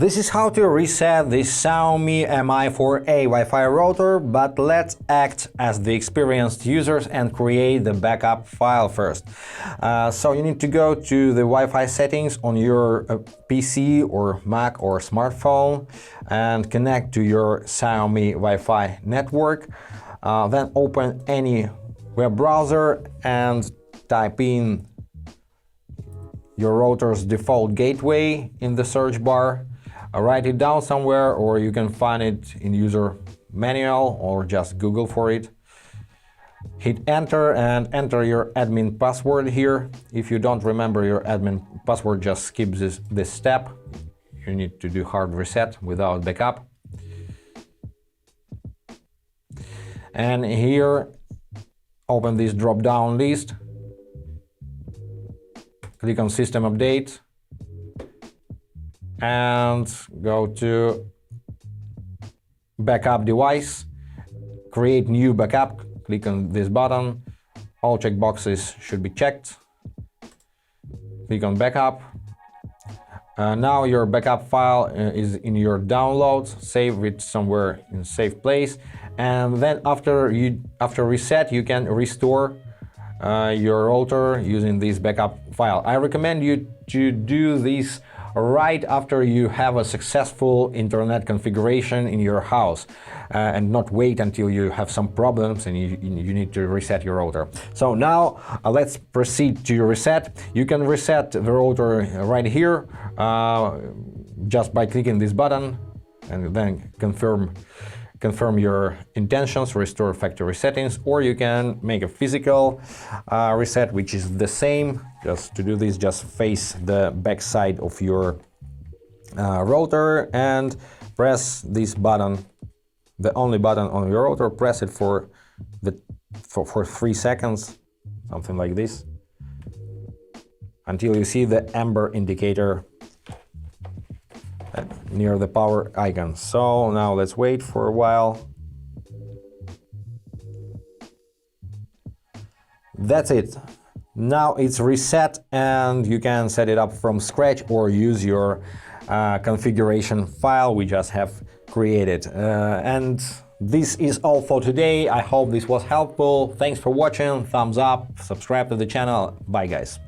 This is how to reset the Xiaomi Mi4A Wi-Fi router, but let's act as the experienced users and create the backup file first. So you need to go to the Wi-Fi settings on your PC or Mac or smartphone and connect to your Xiaomi Wi-Fi network. Then open any web browser and type in your router's default gateway in the search bar. Write it down somewhere, or you can find it in user manual or just Google for it. Hit enter and enter your admin password here. If you don't remember your admin password, just skip this step. You need to do hard reset without backup. And here, open this drop-down list. Click on System Update and go to Backup Device. Create New Backup. Click on this button. All checkboxes should be checked. Click on Backup. Now your backup file is in your downloads. Save it somewhere in a safe place. And then after reset, you can restore your router using this backup file. I recommend you to do this right after you have a successful internet configuration in your house and not wait until you have some problems and you need to reset your router. So now let's proceed to your reset. You can reset the router right here just by clicking this button and then confirm your intentions, restore factory settings, or you can make a physical reset, which is the same. Just to do this, just face the back side of your router and press this button, the only button on your router. Press it for 3 seconds, something like this, until you see the amber indicator near the power icon. So now let's wait for a while. That's it. Now it's reset and you can set it up from scratch or use your configuration file we just have created. And this is all for today. I hope this was helpful. Thanks for watching. Thumbs up, subscribe to the channel. Bye guys.